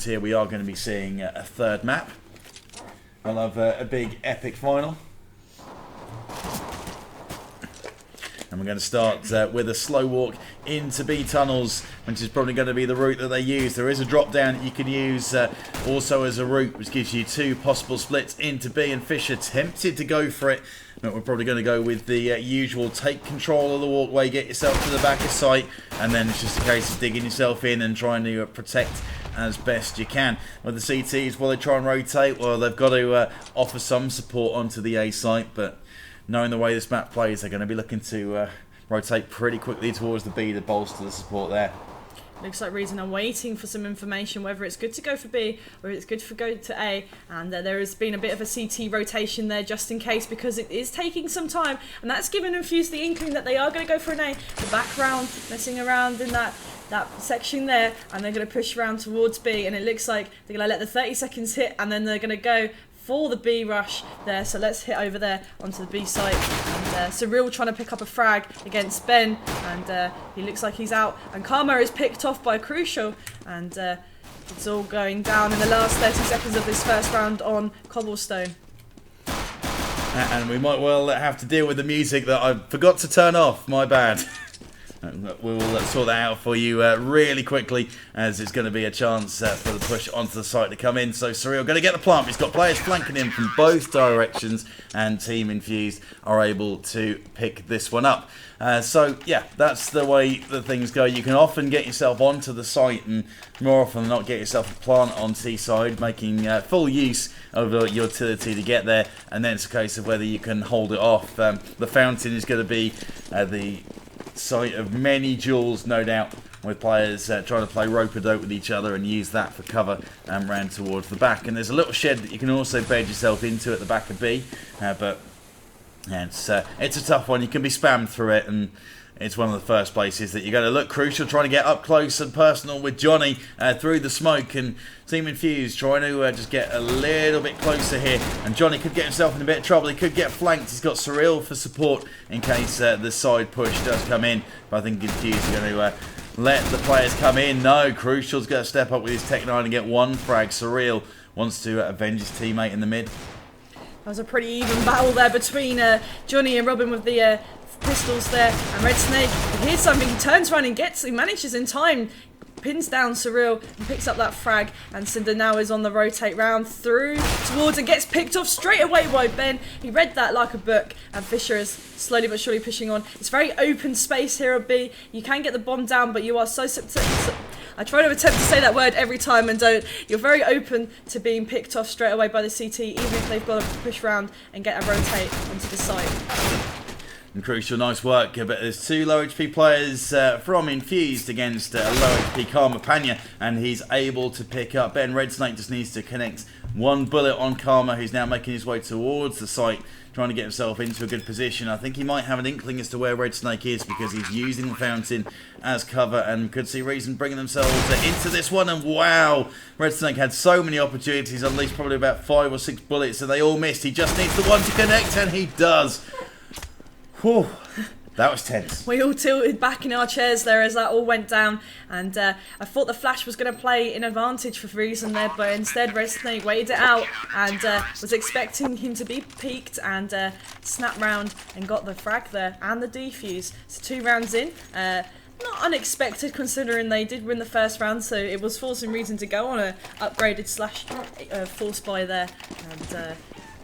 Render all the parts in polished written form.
here we are going to be seeing a third map. We'll have a big epic final. And we're going to start with a slow walk into B tunnels, which is probably going to be the route that they use. There is a drop down that you can use also as a route, which gives you 2 possible splits into B, and Fisher tempted to go for it. But we're probably going to go with the usual take control of the walkway, get yourself to the back of sight, and then it's just a case of digging yourself in and trying to protect as best you can. With the CTs, while they try and rotate, well, they've got to offer some support onto the A site, but knowing the way this map plays, they're going to be looking to rotate pretty quickly towards the B to bolster the support there. Looks like Reason are waiting for some information, whether it's good to go for B or it's good to go to A. And there has been a bit of a CT rotation there just in case, because it is taking some time. And that's given Infused the inkling that they are going to go for an A. The background messing around in that section there, and they're going to push around towards B. And it looks like they're going to let the 30 seconds hit, and then they're going to go for the B rush there. So let's hit over there onto the B site, and Cyril trying to pick up a frag against Ben, and he looks like he's out, and Karma is picked off by Crucial, and it's all going down in the last 30 seconds of this first round on Cobblestone. And we might well have to deal with the music that I forgot to turn off, my bad. We will sort that out for you really quickly, as it's going to be a chance for the push onto the site to come in. So Cyril going to get the plant. He's got players flanking him from both directions, and Team Infused are able to pick this one up. So yeah, that's the way that things go. You can often get yourself onto the site, and more often than not get yourself a plant on T side, making full use of your utility to get there, and then it's a case of whether you can hold it off. The fountain is going to be the site of many duels, no doubt, with players trying to play rope-a-dope with each other and use that for cover and ran towards the back. And there's a little shed that you can also bed yourself into at the back of B, but yeah, it's a tough one. You can be spammed through it, and it's one of the first places that you're going to look. Crucial trying to get up close and personal with Johnny through the smoke, and Team Infused trying to just get a little bit closer here, and Johnny could get himself in a bit of trouble. He could get flanked. He's got Cyril for support in case the side push does come in, but I think Infused are going to let the players come in. No, Crucial's going to step up with his Tech 9 and get one frag. Cyril wants to avenge his teammate in the mid. That was a pretty even battle there between Johnny and Robin with the pistols there, and Red Snake, he hears something, he turns around and he manages in time, pins down Cyril and picks up that frag, and Cinder now is on the rotate round through towards and gets picked off straight away by Ben. He read that like a book, and Fisher is slowly but surely pushing on. It's very open space here at B. You can get the bomb down, but you are so I try to attempt to say that word every time and don't. You're very open to being picked off straight away by the CT, even if they've got to push round and get a rotate onto the site. And Crucial, nice work, but there's 2 low HP players from Infused against a low HP Karma Panya, and he's able to pick up Ben. Red Snake just needs to connect 1 bullet on Karma, who's now making his way towards the site, trying to get himself into a good position. I think he might have an inkling as to where Red Snake is, because he's using the fountain as cover, and could see Reason bringing themselves into this one. And wow, Red Snake had so many opportunities, unleashed probably about 5 or 6 bullets, and they all missed. He just needs the one to connect, and he does. Whew, that was tense. We all tilted back in our chairs there as that all went down, and I thought the flash was going to play in advantage for Reason there, but instead Red Snake waited it out and was expecting him to be peaked, and snapped round and got the frag there and the defuse. So 2 rounds in. Not unexpected considering they did win the first round, so it was forcing Reason to go on a upgraded / force buy there, and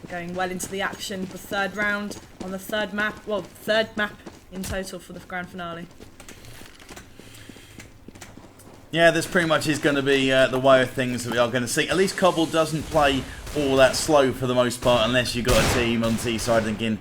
going well into the action. The third round on the third map, well, third map in total for the grand finale. Yeah, this pretty much is going to be the way of things that we are going to see. At least Cobble doesn't play all that slow for the most part, unless you've got a team on T side thinking,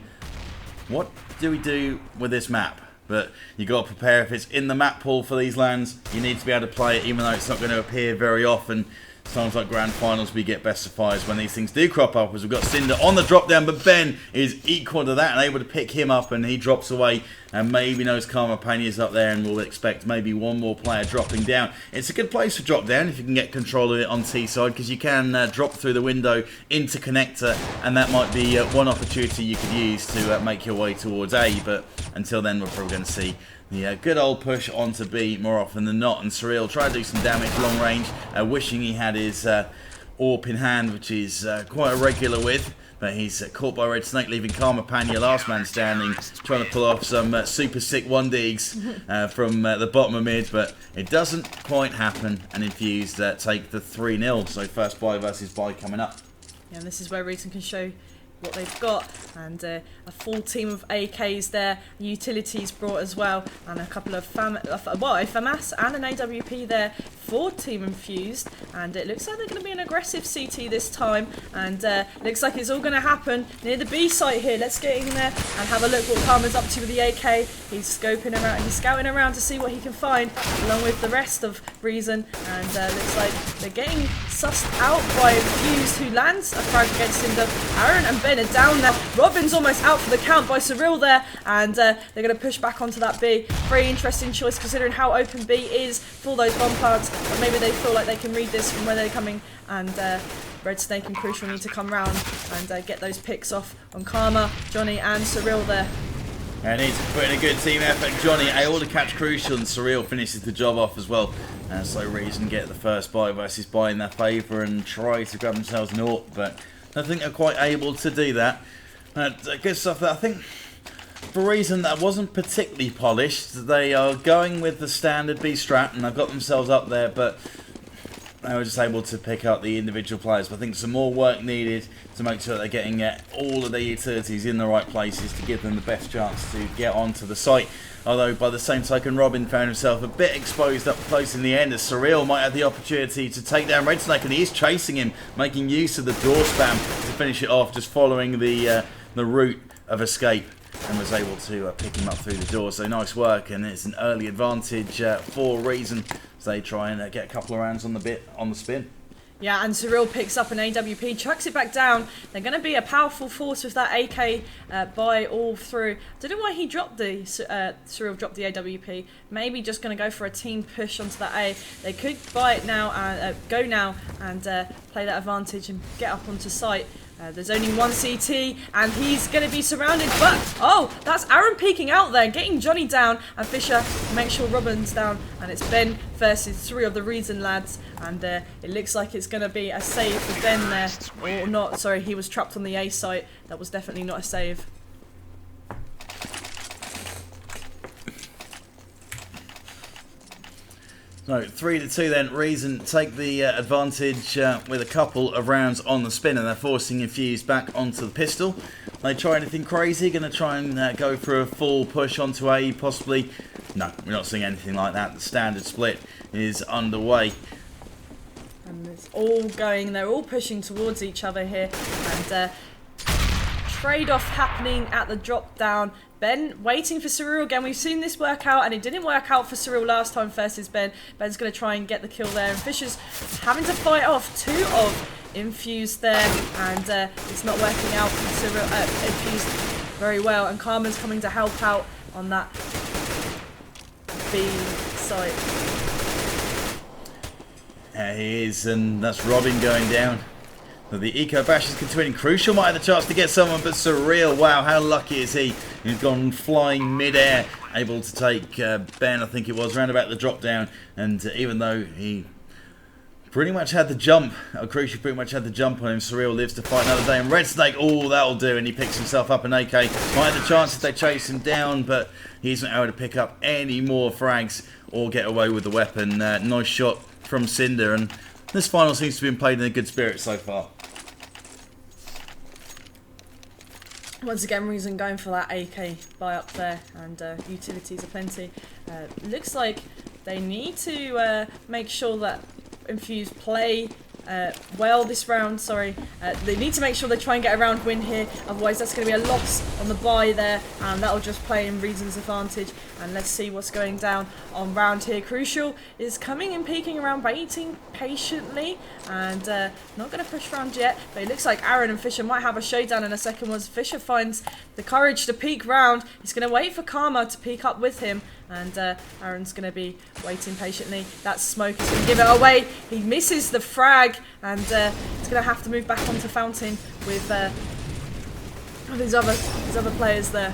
what do we do with this map? But you got to prepare. If it's in the map pool for these lands, you need to be able to play it, even though it's not going to appear very often. Times like grand finals, we get best of 5s when these things do crop up, as we've got Cinder on the drop down, but Ben is equal to that and able to pick him up, and he drops away, and maybe knows Karma Panya's up there, and we'll expect maybe 1 more player dropping down. It's a good place to drop down if you can get control of it on T side, because you can drop through the window into connector, and that might be one opportunity you could use to make your way towards A. But until then, we're probably going to see The good old push onto B more often than not, and Surreal tried to do some damage long range, wishing he had his AWP in hand, which he's quite irregular with. But he's caught by Red Snake, leaving Karma Panya, last man standing, trying to pull off some super sick 1-digs from the bottom of mid, but it doesn't quite happen, and Infused take the 3-0. So first buy versus buy coming up. Yeah, and this is where Reason can show what they've got, and a full team of AKs there, utilities brought as well, and a couple of a FAMAS and an AWP there for Team Infused, and it looks like they're going to be an aggressive CT this time, and looks like it's all going to happen near the B site here. Let's get in there and have a look what Karma's up to with the AK. He's scoping around, he's scouting around to see what he can find, along with the rest of Reason, and looks like they're getting sussed out by Infused, who lands a frag against Cinder. Aaron and Ben are down there. Robin's almost out for the count by Surreal there, and they're going to push back onto that B. Very interesting choice considering how open B is for those bomb plants, but maybe they feel like they can read this from where they're coming, and Red Snake and Crucial need to come round and get those picks off on Karma, Johnny and Surreal there. And he's putting a good team effort. Johnny able to catch Crucial, and Surreal finishes the job off as well. So Reason get the first buy versus buy in their favour and try to grab themselves an AWP, but I think they're quite able to do that. Good stuff that I think, for a reason that wasn't particularly polished, they are going with the standard B strat, and they've got themselves up there, but they were just able to pick up the individual players. But I think some more work needed to make sure they're getting all of their utilities in the right places to give them the best chance to get onto the site. Although by the same token, Robin found himself a bit exposed up close in the end, as Surreal might have the opportunity to take down Red Snake, and he is chasing him, making use of the door spam to finish it off, just following the route of escape, and was able to pick him up through the door. So nice work, and it's an early advantage for Reason as they try and get a couple of rounds on the spin. Yeah, and Surreal picks up an AWP, chucks it back down. They're going to be a powerful force with that AK buy all through. Don't know why he dropped Surreal dropped the AWP. Maybe just going to go for a team push onto that A. They could buy it now, go now, and play that advantage and get up onto site. There's only one CT, and he's going to be surrounded, but, oh, that's Aaron peeking out there, getting Johnny down, and Fisher makes sure Robin's down, and it's Ben versus 3 of the Reason lads, and it looks like it's going to be a save for Ben there, or not, sorry, he was trapped on the A site. That was definitely not a save. So 3-2 then. Reason take the advantage with a couple of rounds on the spin, and they're forcing Infused back onto the pistol. They try anything crazy? Going to try and go for a full push onto A possibly? No, we're not seeing anything like that. The standard split is underway. And it's all going, they're all pushing towards each other here, and trade-off happening at the drop down. Ben waiting for Surreal again. We've seen this work out, and it didn't work out for Surreal last time versus Ben. Ben's going to try and get the kill there, and Fisher's having to fight off 2 of Infused there, and it's not working out for Surreal, Infused very well, and Karma's coming to help out on that B site. There he is, and that's Robin going down. The Eco Bashers continuing. Crucial might have the chance to get someone, but Surreal, wow, how lucky is he? He's gone flying mid-air, able to take Ben, I think it was, round about the drop down. And even though he pretty much had the jump, Crucial pretty much had the jump on him, Surreal lives to fight another day. And Red Snake, oh, that'll do, and he picks himself up an AK. Might have the chance if they chase him down, but he's not able to pick up any more frags or get away with the weapon. Nice shot from Cinder, and this final seems to have been played in a good spirit so far. Once again, Reason going for that AK buy up there, and utilities are plenty. Looks like they need to make sure that Infused play well this round. They need to make sure they try and get a round win here, otherwise that's going to be a loss on the buy there, and that'll just play in Reason's advantage. And let's see what's going down on round here. Crucial is coming and peeking around, waiting patiently, and not going to push round yet, but it looks like Aaron and Fisher might have a showdown in a second once Fisher finds the courage to peek round. He's going to wait for Karma to peek up with him, and Aaron's going to be waiting patiently. That smoke is going to give it away. He misses the frag, and he's going to have to move back onto Fountain with his other players there.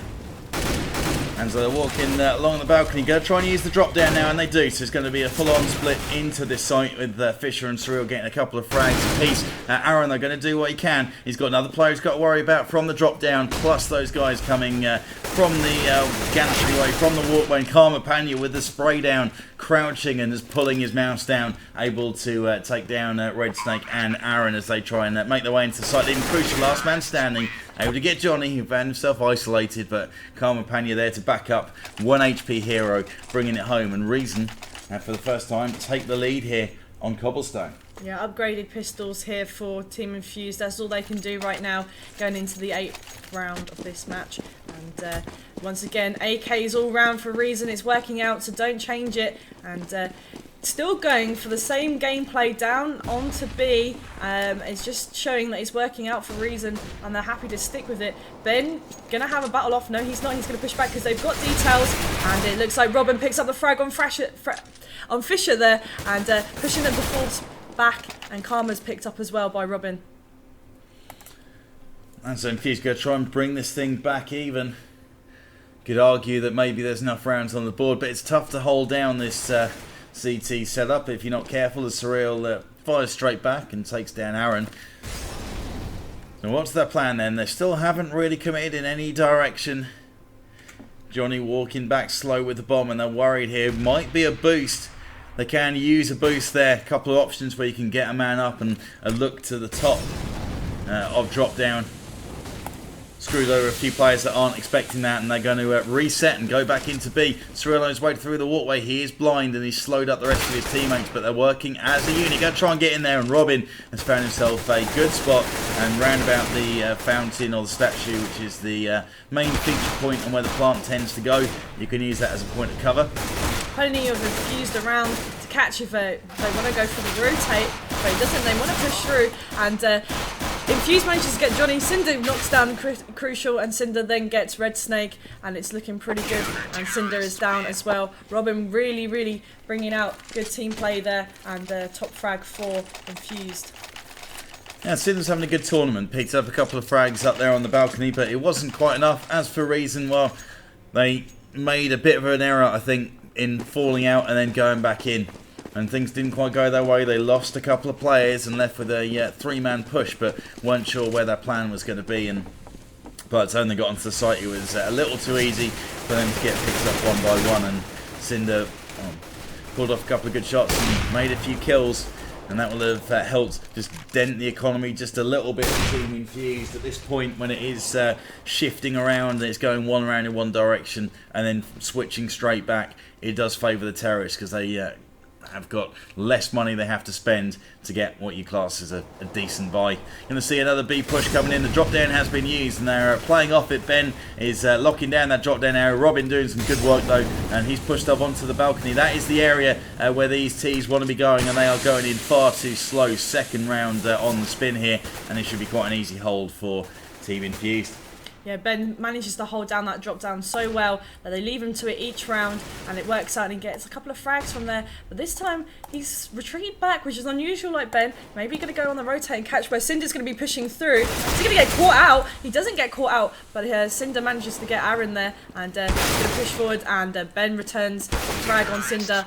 And so they're walking along the balcony, going to try and use the drop down now, and they do. So it's going to be a full-on split into this site with Fisher and Surreal getting a couple of frags apiece. Aaron, they're going to do what he can. He's got another player he's got to worry about from the drop down, plus those guys coming from the gantry way, from the walkway. And Karma Panya with the spray down, crouching and just pulling his mouse down, able to take down Red Snake and Aaron as they try and make their way into the site. Leaving Crucial, last man standing, able to get Johnny, who found himself isolated, but Karma Panya there to back up. 1 HP hero, bringing it home, and Reason, for the first time, take the lead here on Cobblestone. Yeah, upgraded pistols here for Team Infused. That's all they can do right now, going into the 8th round of this match. And once again, AKs all round for Reason. It's working out, so don't change it. And still going for the same gameplay down onto B. It's just showing that it's working out for Reason, and they're happy to stick with it. Ben gonna have a battle off. No, he's not. He's gonna push back because they've got details, and it looks like Robin picks up the frag on Fisher there, and pushing them to fall back. And Karma's picked up as well by Robin. And so Infused going to try and bring this thing back even. Could argue that maybe there's enough rounds on the board, but it's tough to hold down this CT setup if you're not careful. The Surreal fires straight back and takes down Aaron. So what's their plan then? They still haven't really committed in any direction. Johnny walking back slow with the bomb, and they're worried here. Might be a boost. They can use a boost there. A couple of options where you can get a man up and look to the top of drop down. Screws over a few players that aren't expecting that, and they're going to reset and go back into B. Surreal on his way through the walkway. He is blind and he's slowed up the rest of his teammates, but they're working as a unit. Going to try and get in there, and Robin has found himself a good spot and round about the fountain or the statue, which is the main feature point and where the plant tends to go. You can use that as a point of cover. Plenty of Infused around to catch if they want to go for the rotate, but he doesn't. They want to push through, and Infused manages to get Johnny. Cinder knocks down Crucial, and Cinder then gets Red Snake, and it's looking pretty good. And Cinder is down as well. Robin really bringing out good team play there, and top frag for Infused. Yeah, Cinder's having a good tournament. Picked up a couple of frags up there on the balcony, but it wasn't quite enough. As for Reason, well, they made a bit of an error, I think, in falling out and then going back in, and things didn't quite go their way. They lost a couple of players and left with a 3-man push, but weren't sure where their plan was going to be. And by the time they got onto the site, it was a little too easy for them to get picked up one by one, and Cinder pulled off a couple of good shots and made a few kills, and that will have helped just dent the economy just a little bit of Team Infused at this point, when it is shifting around and it's going one round in one direction and then switching straight back. It does favour the terrorists because they have got less money they have to spend to get what you class as a decent buy. You're going to see another B push coming in. The drop down has been used and they're playing off it. Ben is locking down that drop down area. Robin doing some good work though, and he's pushed up onto the balcony. That is the area where these T's want to be going, and they are going in far too slow. Second round on the spin here, and it should be quite an easy hold for Team Infused. Yeah, Ben manages to hold down that drop down so well that they leave him to it each round, and it works out and he gets a couple of frags from there. But this time he's retreated back, which is unusual like Ben. Maybe going to go on the rotate and catch where Cinder's going to be pushing through. He's going to get caught out. He doesn't get caught out, but Cinder manages to get Aaron there, and he's going to push forward, and Ben returns frag on Cinder.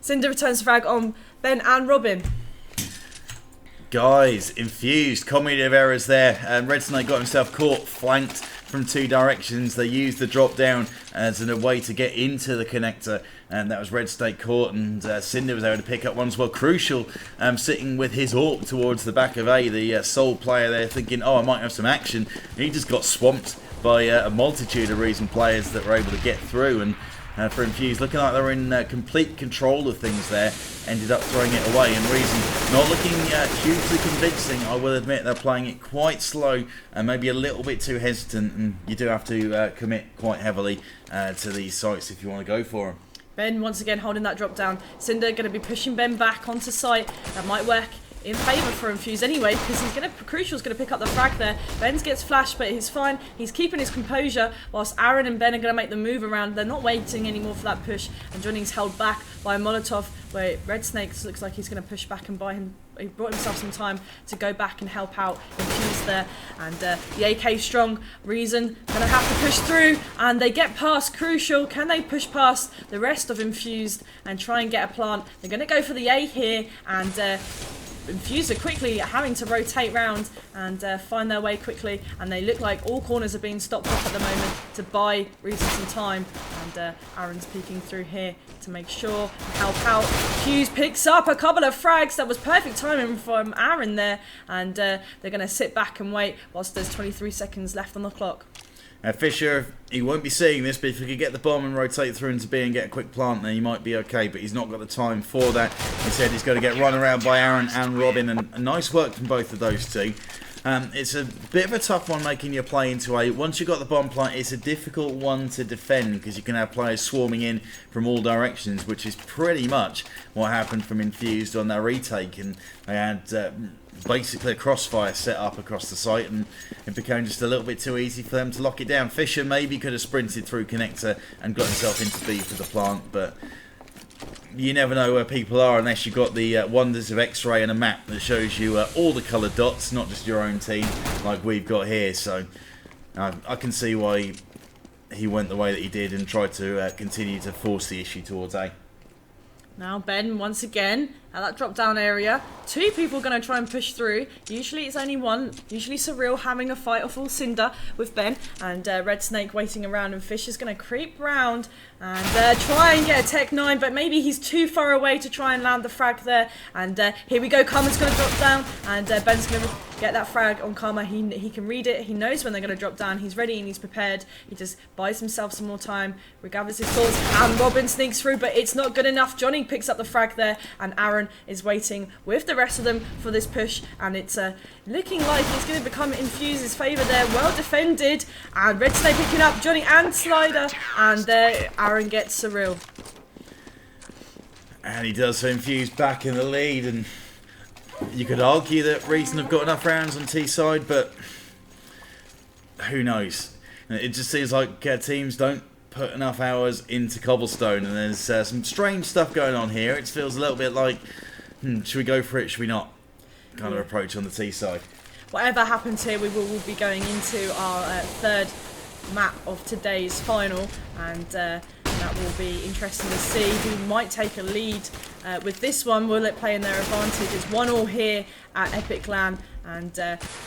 Cinder returns frag on Ben and Robin. Guys, Infused, comedy of errors there. Red Snake got himself caught, flanked from two directions. They used the drop down as a way to get into the connector, and that was Red Snake caught, and Cinder was able to pick up one as well. Crucial sitting with his AWP towards the back of A, the sole player there, thinking, oh, I might have some action. And he just got swamped by a multitude of Reason players that were able to get through, and for Infused, looking like they're in complete control of things there, ended up throwing it away. And Reason not looking hugely convincing. I will admit they're playing it quite slow and maybe a little bit too hesitant, and you do have to commit quite heavily to these sites if you want to go for them. Ben once again holding that drop down. Cinder going to be pushing Ben back onto site. That might work in favour for Infused anyway, because Crucial's going to pick up the frag there. Ben gets flashed, but he's fine. He's keeping his composure, whilst Aaron and Ben are going to make the move around. They're not waiting anymore for that push, and Johnny's held back by a Molotov where Red Snakes looks like he's going to push back and buy him. He brought himself some time to go back and help out Infused there, and the AK strong Reason gonna have to push through, and they get past Crucial. Can they push past the rest of Infused and try and get a plant? They're gonna go for the A here, and Infused are quickly having to rotate round and find their way quickly, and they look like all corners are being stopped up at the moment to buy Reason some time, and Aaron's peeking through here to make sure and help out. Infused picks up a couple of frags. That was perfect timing from Aaron there, and they're going to sit back and wait whilst there's 23 seconds left on the clock. Fisher, he won't be seeing this, but if he could get the bomb and rotate through into B and get a quick plant, then he might be okay, but he's not got the time for that. Instead, he's going to get run around by Aaron and Robin, and nice work from both of those two. It's a bit of a tough one making your play into A. Once you've got the bomb plant, it's a difficult one to defend because you can have players swarming in from all directions, which is pretty much what happened from Infused on their retake, and they had basically a crossfire set up across the site, and it became just a little bit too easy for them to lock it down. Fisher maybe could have sprinted through connector and got himself into B for the plant, but you never know where people are unless you've got the wonders of X-ray and a map that shows you all the coloured dots, not just your own team like we've got here. So I can see why he went the way that he did and tried to continue to force the issue towards A. Now Ben, once again, at that drop-down area. Two people going to try and push through. Usually it's only one. Usually Surreal having a fight or full Cinder with Ben. And Red Snake waiting around, and Fisher's going to creep round and try and get a Tech 9, but maybe he's too far away to try and land the frag there. And here we go, Karma's going to drop down, and Ben's going to get that frag on Karma. He can read it. He knows when they're going to drop down. He's ready and he's prepared. He just buys himself some more time, regathers his thoughts, and Robin sneaks through, but it's not good enough. Johnny picks up the frag there, and Aaron is waiting with the rest of them for this push, and it's looking like it's going to become Infused's favour there. Well defended, and Red Snake picking up Johnny and Slider, and there Aaron gets Surreal. And he does, so Infused back in the lead, and you could argue that Reason have got enough rounds on T side, but who knows? It just seems like teams don't put enough hours into Cobblestone, and there's some strange stuff going on here. It feels a little bit like, should we go for it, should we not? Kind of approach on the T side. Whatever happens here, we will be going into our third map of today's final, and that will be interesting to see who might take a lead with this one. Will it play in their advantage? It's 1-1 here at Epic LAN, and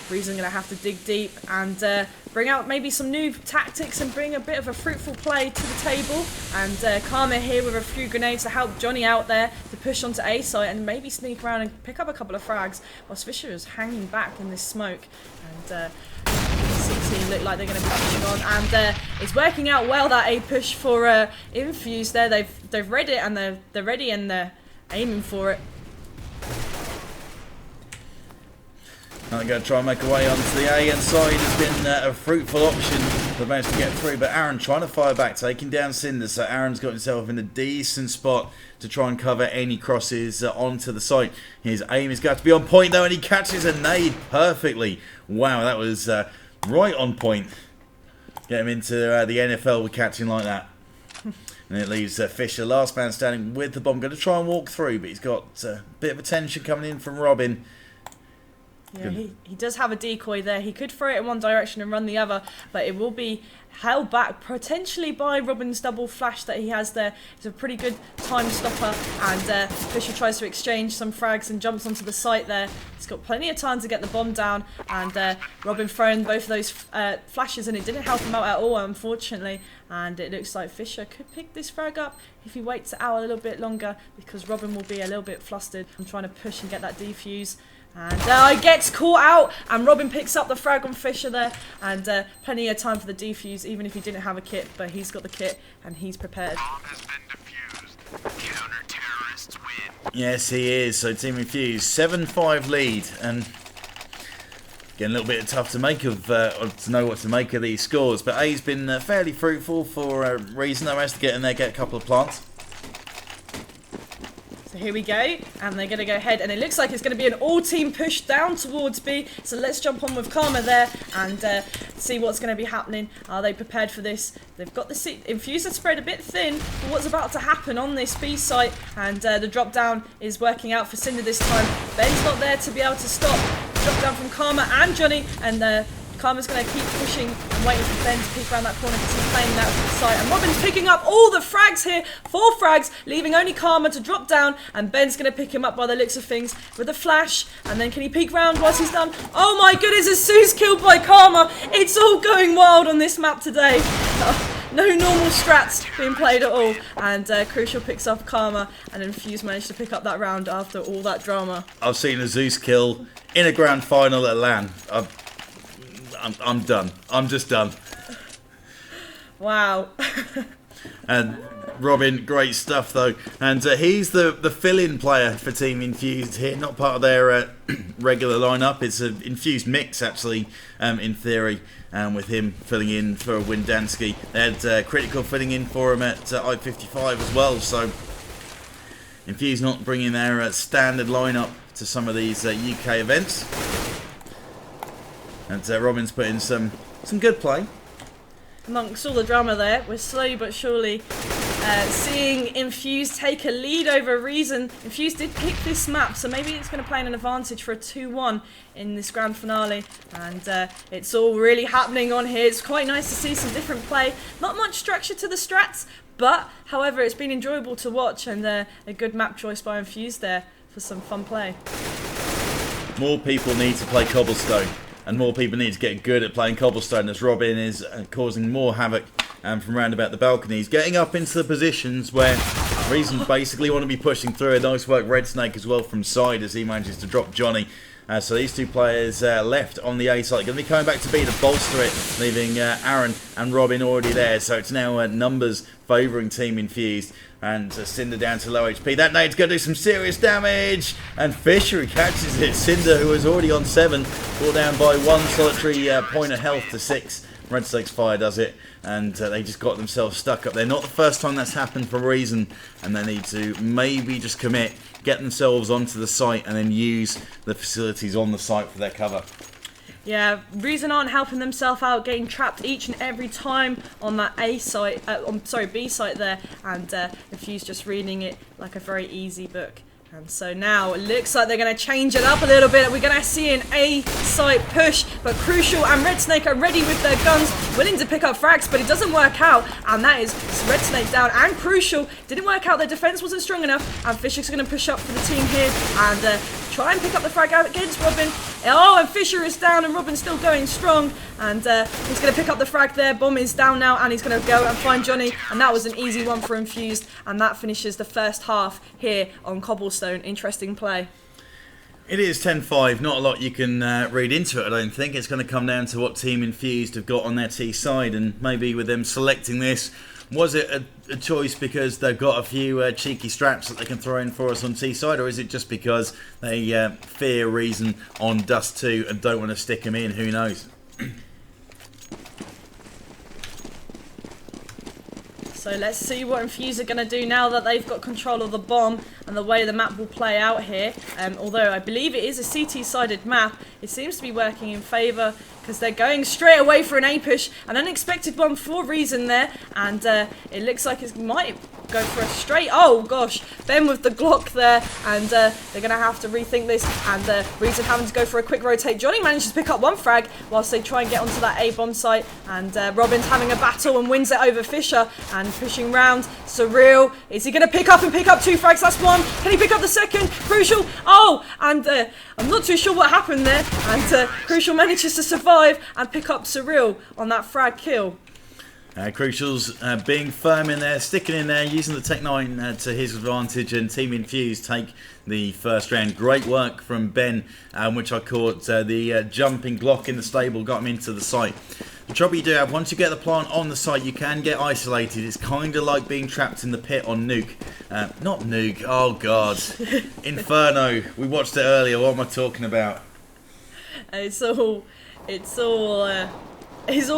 Reason going to have to dig deep and bring out maybe some new tactics and bring a bit of a fruitful play to the table. And Karma here with a few grenades to help Johnny out there to push onto A site and maybe sneak around and pick up a couple of frags, whilst Fisher is hanging back in this smoke. And 16 look like they're going to be pushing on, and it's working out well, that A push for Infused there. They've read it, and they're ready, and they're aiming for it. I'm going to try and make a way onto the A side. Has been a fruitful option. They've managed to get through, but Aaron trying to fire back, taking down Cinder. So Aaron's got himself in a decent spot to try and cover any crosses onto the site. His aim is going to be on point though, and he catches a nade perfectly. Wow, that was right on point. Get him into the NFL with catching like that. And it leaves Fisher, last man standing with the bomb. Going to try and walk through, but he's got a bit of attention coming in from Robin. Yeah, he does have a decoy there. He could throw it in one direction and run the other, but it will be held back potentially by Robin's double flash that he has there. It's a pretty good time stopper, and Fisher tries to exchange some frags and jumps onto the site there. He's got plenty of time to get the bomb down, and Robin throwing both of those flashes, and it didn't help him out at all, unfortunately. And it looks like Fisher could pick this frag up if he waits out a little bit longer, because Robin will be a little bit flustered from trying to push and get that defuse. And he gets caught out, and Robin picks up the frag on Fisher there, and plenty of time for the defuse, even if he didn't have a kit, but he's got the kit and he's prepared. Bomb has been defused. Counter-terrorists win. Yes, he is. So Team Infused 7-5 lead, and getting a little bit tough to make of to know what to make of these scores. But A's been fairly fruitful for a reason. They managed to get in there, get a couple of plants. So here we go, and they're going to go ahead, and it looks like it's going to be an all-team push down towards B, so let's jump on with Karma there and see what's going to be happening. Are they prepared for this? They've got the Infused spread a bit thin for what's about to happen on this B site, and the drop down is working out for Cinder this time. Ben's not there to be able to stop the drop down from Karma and Johnny, and Karma's going to keep pushing and waiting for Ben to peek around that corner because he's playing that side. And Robin's picking up all the frags here. 4 frags, leaving only Karma to drop down. And Ben's going to pick him up by the looks of things with a flash. And then can he peek round whilst he's done? Oh my goodness, Asu's killed by Karma. It's all going wild on this map today. No normal strats being played at all. And Crucial picks up Karma. And Infused managed to pick up that round after all that drama. I've seen a Zeus kill in a grand final at LAN. I'm done. I'm just done. Wow. And Robin, great stuff though. And he's the fill-in player for Team Infused here, not part of their regular lineup. It's an Infused mix actually, in theory, with him filling in for Windansky. They had Critical filling in for him at I-55 as well. So Infused not bringing their standard lineup to some of these UK events. And Robin's put in some good play. Amongst all the drama there, we're slowly but surely seeing Infused take a lead over Reason. Infused did pick this map, so maybe it's going to play an advantage for a 2-1 in this grand finale. And it's all really happening on here. It's quite nice to see some different play. Not much structure to the strats, but however, it's been enjoyable to watch, and a good map choice by Infused there for some fun play. More people need to play Cobblestone. And more people need to get good at playing Cobblestone, as Robin is causing more havoc from round about the balconies. Getting up into the positions where Reason basically want to be pushing through. A nice work Red Snake as well from side as he manages to drop Johnny. So these 2 players left on the A side. Going to be coming back to B to bolster it, leaving Aaron and Robin already there. So it's now numbers favouring Team Infused. And Cinder down to low HP. That nade's going to do some serious damage. And Fisher, who catches it. Cinder, who was already on 7, brought down by 1 solitary point of health to 6. Red Snake's fire does it. And they just got themselves stuck up there. Not the first time that's happened for Reason. And they need to maybe just commit, get themselves onto the site, and then use the facilities on the site for their cover. Yeah, Reason aren't helping themselves out, getting trapped each and every time on that A site, B site there, and Infused just reading it like a very easy book. And so now it looks like they're going to change it up a little bit. We're going to see an A site push, but Crucial and Red Snake are ready with their guns, willing to pick up frags, but it doesn't work out. And that is Red Snake down, and Crucial didn't work out. Their defense wasn't strong enough, and Fisher's going to push up for the team here and try and pick up the frag out against Robin. Oh, and Fisher is down, and Robin's still going strong. And he's going to pick up the frag there. Bomb is down now, and he's going to go and find Johnny. And that was an easy one for Infused. And that finishes the first half here on Cobblestone. Interesting play. It is 10-5. Not a lot you can read into it, I don't think. It's going to come down to what Team Infused have got on their T side. And maybe with them selecting this, was it a choice because they've got a few cheeky straps that they can throw in for us on T side, or is it just because they fear Reason on Dust 2 and don't want to stick him in? Who knows? So let's see what Infused are going to do now that they've got control of the bomb and the way the map will play out here. Although I believe it is a CT-sided map, it seems to be working in favour because they're going straight away for an A push, an unexpected one for Reason there, and it looks like it might go for a straight. Oh gosh, Ben with the Glock there, and they're going to have to rethink this, and Reason having to go for a quick rotate. Johnny manages to pick up 1 frag whilst they try and get onto that A bomb site, and Robin's having a battle and wins it over Fisher, and pushing round. Surreal, is he going to pick up 2 frags? That's 1. Can he pick up the second? Crucial. Oh, and I'm not too sure what happened there, and Crucial manages to survive and pick up Surreal on that frag kill. Crucial's being firm in there, sticking in there, using the Tech 9 to his advantage, and Team Infused take the first round. Great work from Ben, which I caught the jumping Glock in the stable, got him into the site. The trouble you do have, once you get the plant on the site, you can get isolated. It's kind of like being trapped in the pit on Nuke. Not Nuke, oh god. Inferno, we watched it earlier, what am I talking about? It's all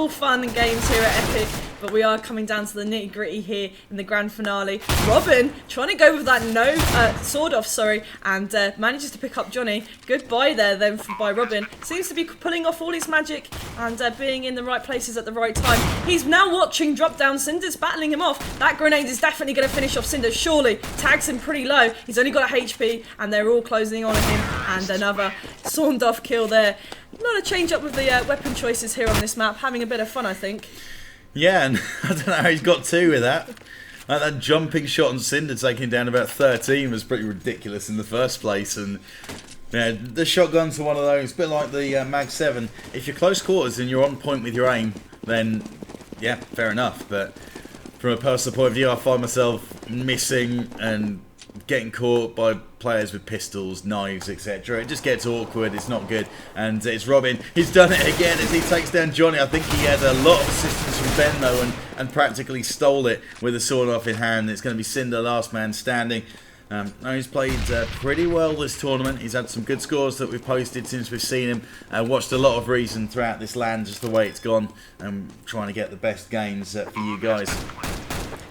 fun and games here at Epic, But we are coming down to the nitty gritty here in the grand finale. Robin trying to go with that sword off, and manages to pick up Johnny. Goodbye there then by Robin. Seems to be pulling off all his magic and being in the right places at the right time. He's now watching drop down. Cinder's battling him off. That grenade is definitely going to finish off Cinder. Surely tags him pretty low. He's only got a HP and they're all closing on him. And another sawned off kill there. A lot of change up with the weapon choices here on this map. Having a bit of fun, I think. Yeah, and I don't know how he's got 2 with that. That jumping shot on Cinder taking down about 13 was pretty ridiculous in the first place. And yeah, the shotguns are one of those, a bit like the Mag 7. If you're close quarters and you're on point with your aim, then yeah, fair enough. But from a personal point of view, I find myself missing and getting caught by players with pistols, knives, etc. It just gets awkward, it's not good. And it's Robin, he's done it again as he takes down Johnny. I think he had a lot of assistance from Ben though and practically stole it with a sword off in hand. It's going to be Cinder, last man standing. He's played pretty well this tournament. He's had some good scores that we've posted since we've seen him. Watched a lot of Reason throughout this LAN, just the way it's gone, and trying to get the best games for you guys.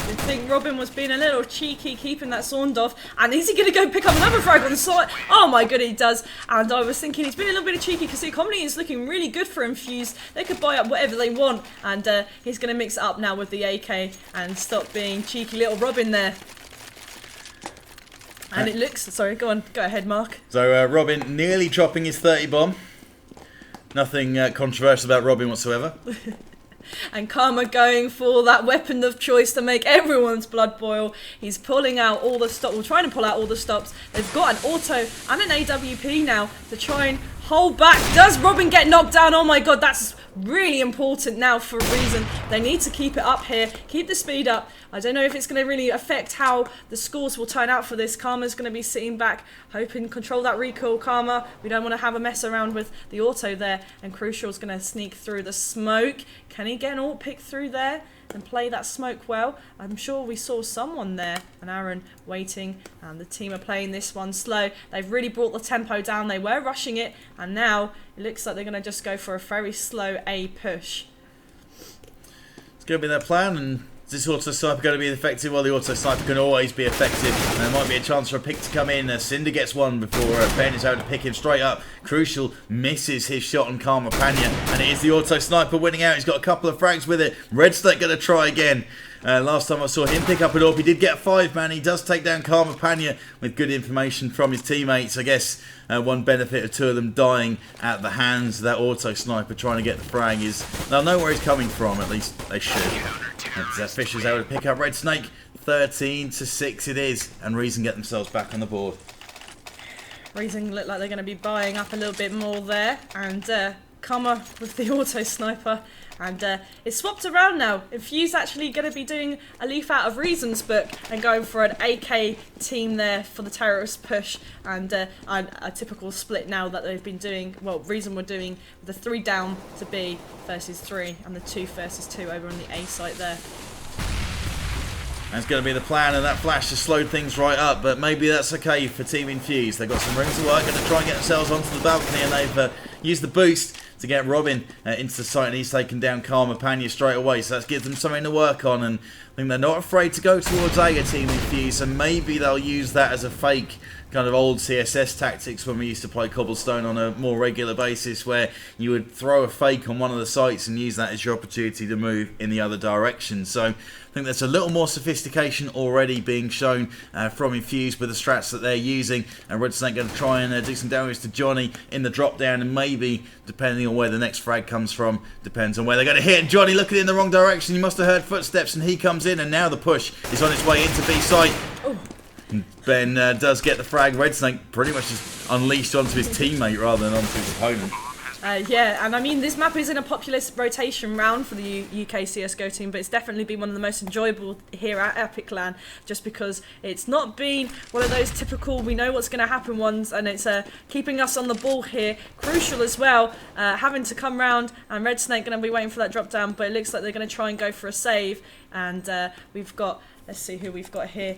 I think Robin was being a little cheeky, keeping that sawned off. And is he going to go pick up another frag on the side? Oh my god, he does. And I was thinking he's been a little bit cheeky because the economy is looking really good for Infused. They could buy up whatever they want. And he's going to mix it up now with the AK and stop being cheeky little Robin there. And it looks... Sorry, go on. Go ahead, Mark. So Robin nearly dropping his 30 bomb. Nothing controversial about Robin whatsoever. And Karma going for that weapon of choice to make everyone's blood boil. He's pulling out all the stops, well, trying to pull out all the stops. They've got an auto and an AWP now to try and hold back. Does Robin get knocked down? Oh my god, that's really important now for a reason. They need to keep it up here, keep the speed up. I don't know if it's going to really affect how the scores will turn out for this. Karma's going to be sitting back, hoping control that recoil. Karma, we don't want to have a mess around with the auto there. And Crucial's going to sneak through the smoke. Can he get an ult pick through there and play that smoke well? I'm sure we saw someone there, and Aaron waiting, and the team are playing this one slow. They've really brought the tempo down. They were rushing it, and now it looks like they're going to just go for a very slow A push. It's going to be their plan, and is this auto sniper going to be effective? Well, the auto sniper can always be effective. And there might be a chance for a pick to come in. Cinder gets one before Ben is able to pick him straight up. Crucial misses his shot on Karma Panya, and it is the auto sniper winning out. He's got a couple of frags with it. Red Snake going to try again. Last time I saw him pick up an AWP, he did get a 5-man. He does take down Karma Panya with good information from his teammates. I guess one benefit of 2 of them dying at the hands of that auto sniper trying to get the frag is they'll know where he's coming from, at least they should. As Fisher's able to pick up Red Snake. 13-6 it is, and Reason get themselves back on the board. Reason look like they're going to be buying up a little bit more there, and Karma with the auto sniper. And it's swapped around now. Infused actually going to be doing a leaf out of Reason's book and going for an AK team there for the terrorist push. And a typical split now that they've been doing, well, Reason were doing the 3 down to B versus 3 and the 2 versus 2 over on the A site there. That's going to be the plan, and that flash has slowed things right up, but maybe that's okay for Team Infused. They've got some room to work, going to try and get themselves onto the balcony, and they've used the boost to get Robin into the site, and he's taken down Karma Panya straight away, so that gives them something to work on, and I think they're not afraid to go towards A, Team Infused, so maybe they'll use that as a fake kind of old CSS tactics when we used to play Cobblestone on a more regular basis, where you would throw a fake on one of the sites and use that as your opportunity to move in the other direction. So I think there's a little more sophistication already being shown from Infused with the strats that they're using, and Red Snake going to try and do some damage to Johnny in the drop down, and maybe, depending on where the next frag comes from, depends on where they're going to hit. And Johnny looking in the wrong direction, he must have heard footsteps, and he comes in, and now the push is on its way into B site. Oh. Ben does get the frag. Red Snake pretty much just unleashed onto his teammate rather than onto his opponent. Yeah, and I mean, this map isn't a popular rotation round for the UKCSGO team, but it's definitely been one of the most enjoyable here at Epic LAN, just because it's not been one of those typical, we know what's going to happen ones, and it's keeping us on the ball here. Crucial as well, having to come round, and Red Snake going to be waiting for that drop down, but it looks like they're going to try and go for a save, and we've got, let's see who we've got here.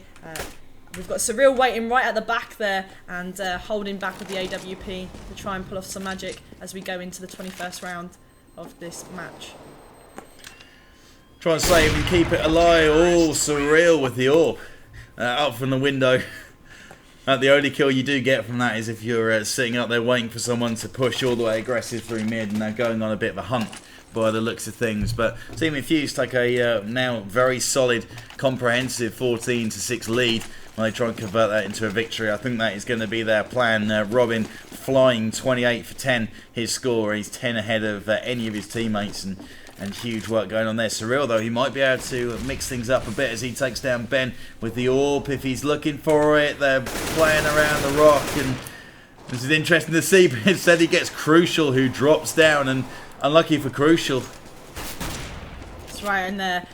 We've got Surreal waiting right at the back there and holding back with the AWP to try and pull off some magic as we go into the 21st round of this match. Try and save and keep it alive. Oh, Surreal with the AWP. Up from the window. The only kill you do get from that is if you're sitting up there waiting for someone to push all the way aggressive through mid, and they're going on a bit of a hunt by the looks of things. But Team Infused take a now very solid, comprehensive 14-6 lead when they try and convert that into a victory. I think that is going to be their plan. Robin flying 28 for 10, his score. He's 10 ahead of any of his teammates, and huge work going on there. Surreal, though, he might be able to mix things up a bit as he takes down Ben with the AWP if he's looking for it. They're playing around the rock, and this is interesting to see, but instead he gets Crucial, who drops down, and unlucky for Crucial. That's right, and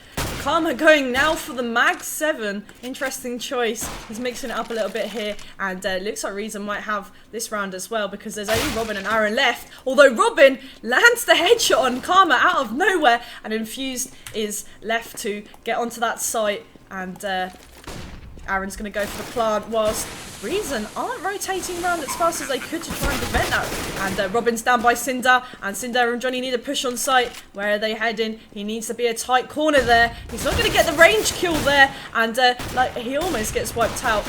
Karma going now for the Mag 7. Interesting choice. He's mixing it up a little bit here, and looks like Reason might have this round as well, because there's only Robin and Aaron left. Although Robin lands the headshot on Karma out of nowhere, and Infused is left to get onto that site, and Aaron's going to go for the plant, whilst Reason aren't rotating around as fast as they could to try and prevent that. And Robin's down by Cinder, and Cinder and Johnny need a push on site. Where are they heading? He needs to be a tight corner there. He's not going to get the range kill there, and like he almost gets wiped out.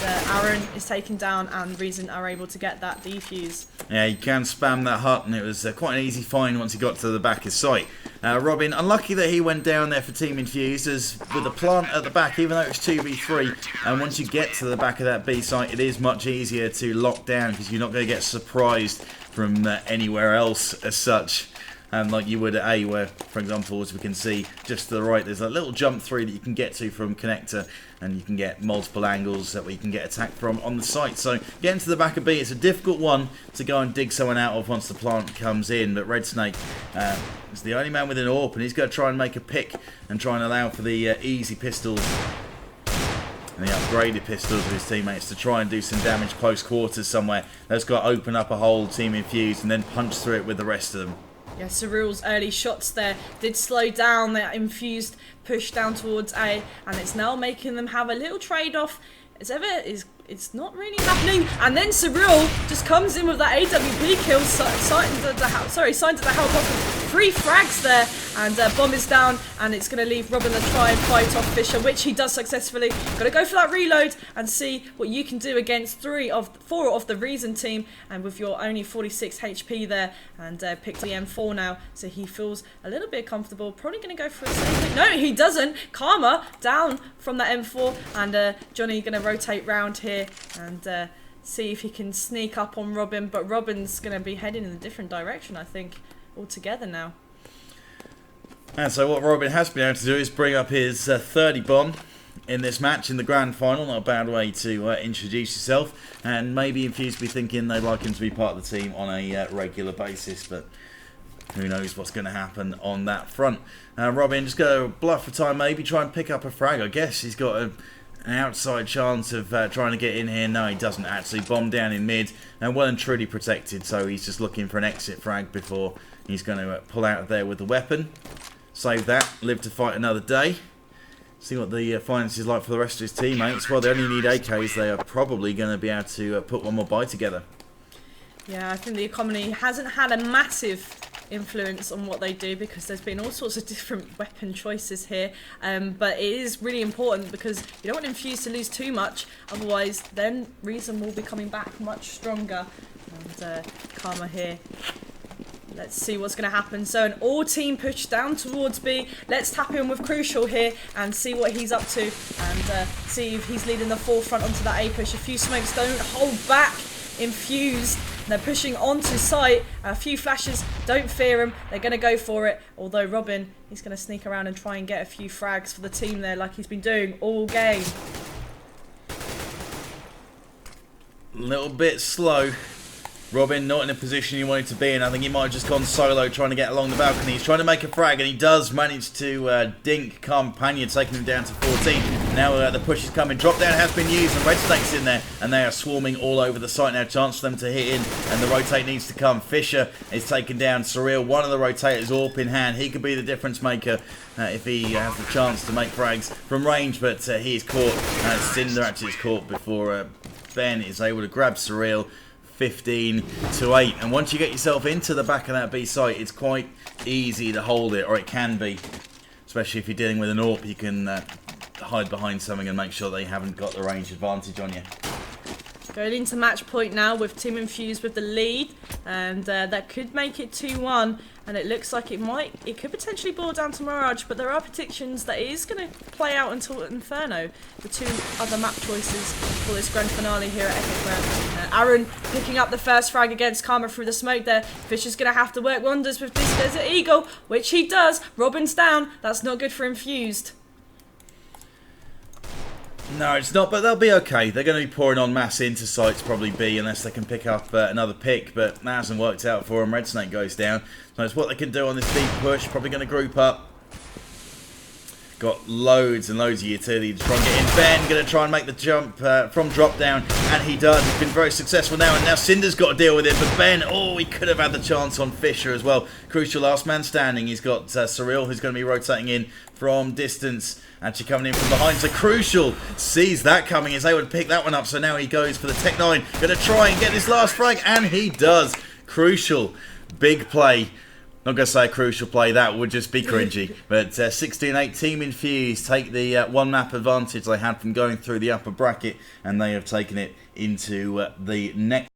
And Aaron is taken down, and Reason are able to get that defuse. Yeah, you can spam that hut, and it was quite an easy find once he got to the back of sight. Robin, unlucky that he went down there for Team Infused, as with the plant at the back, even though it's 2v3, and once you get to the back of that B site, it is much easier to lock down, because you're not going to get surprised from anywhere else as such. Like you would at A, where, for example, as we can see, just to the right, there's a little jump through that you can get to from Connector, and you can get multiple angles that we can get attacked from on the site. So getting to the back of B, it's a difficult one to go and dig someone out of once the plant comes in, but Red Snake is the only man with an AWP, and he's going to try and make a pick and try and allow for the easy pistols and the upgraded pistols of his teammates to try and do some damage close quarters somewhere. That's got to open up a hole, Team Infused, and then punch through it with the rest of them. Yeah, Surreal's early shots there did slow down that Infused push down towards A, and it's now making them have a little trade-off. It's not really happening, and then Surreal just comes in with that AWP kill, signed at the helicopter. 3 frags there, and bomb is down, and it's going to leave Robin to try and fight off Fisher, which he does successfully. Got to go for that reload and see what you can do against 4 of the Reason team, and with your only 46 HP there, and picked the M4 now, so he feels a little bit comfortable. Probably going to go for a save. No, he doesn't. Karma down from that M4, and Johnny going to rotate round here and see if he can sneak up on Robin, but Robin's going to be heading in a different direction, I think, altogether now. And so what Robin has been able to do is bring up his 30 bomb in this match in the grand final. Not a bad way to introduce yourself, and maybe Infused be thinking they'd like him to be part of the team on a regular basis, but who knows what's going to happen on that front. Robin just go bluff for time, maybe try and pick up a frag. I guess he's got an outside chance of trying to get in here. No, he doesn't actually. Bomb down in mid, and well and truly protected, so he's just looking for an exit frag before he's going to pull out of there with the weapon. Save that, live to fight another day. See what the finance is like for the rest of his teammates. Well, they only need AKs. They are probably going to be able to put one more buy together. Yeah, I think the economy hasn't had a massive influence on what they do, because there's been all sorts of different weapon choices here, but it is really important because you don't want Infused to lose too much, otherwise then Reason will be coming back much stronger. And Karma here, let's see what's going to happen. So an all team push down towards B. Let's tap in with Crucial here and see what he's up to, and see if he's leading the forefront onto that A push. A few smokes, don't hold back. Infused, they're pushing onto site. A few flashes, don't fear him. They're going to go for it. Although Robin, he's going to sneak around and try and get a few frags for the team there, like he's been doing all game. A little bit slow. Robin not in a position he wanted to be in. I think he might have just gone solo trying to get along the balcony. He's trying to make a frag, and he does manage to dink Companion, taking him down to 14. Now the push is coming. Drop down has been used, and Red Snake's in there, and they are swarming all over the site now. Chance for them to hit in, and the rotate needs to come. Fisher is taken down. Surreal, one of the rotators, AWP in hand. He could be the difference maker if he has the chance to make frags from range, but he is caught. Cinder actually is caught before Ben is able to grab Surreal. 15-8, and once you get yourself into the back of that B site, it's quite easy to hold it, or it can be. especially if you're dealing with an AWP, you can hide behind something and make sure they haven't got the range advantage on you. Going into match point now with Team Infused with the lead, and that could make it 2-1, and it looks like it could potentially boil down to Mirage, but there are predictions that it is going to play out until Inferno, the two other map choices for this grand finale here at Epic Round. Aaron picking up the first frag against Karma through the smoke there. Fisher's going to have to work wonders with this Desert Eagle, which he does. Robin's down. That's not good for Infused. No, it's not, but they'll be okay. They're going to be pouring on mass into sites, probably B, unless they can pick up another pick, but that hasn't worked out for them. Red Snake goes down. So it's what they can do on this deep push. Probably going to group up. Got loads and loads of utility to try and get in. Ben going to try and make the jump from drop down, and he does. He's been very successful now, and now Cinder's got to deal with it, but Ben, oh, he could have had the chance on Fisher as well. Crucial last man standing. He's got Surreal, who's going to be rotating in from distance. Actually coming in from behind, so Crucial sees that coming, is able to pick that one up, so now he goes for the Tech 9, going to try and get this last frag, and he does. Crucial, big play. Not going to say a crucial play, that would just be cringy. But 16-8 Team Infused take the one map advantage they had from going through the upper bracket, and they have taken it into the next.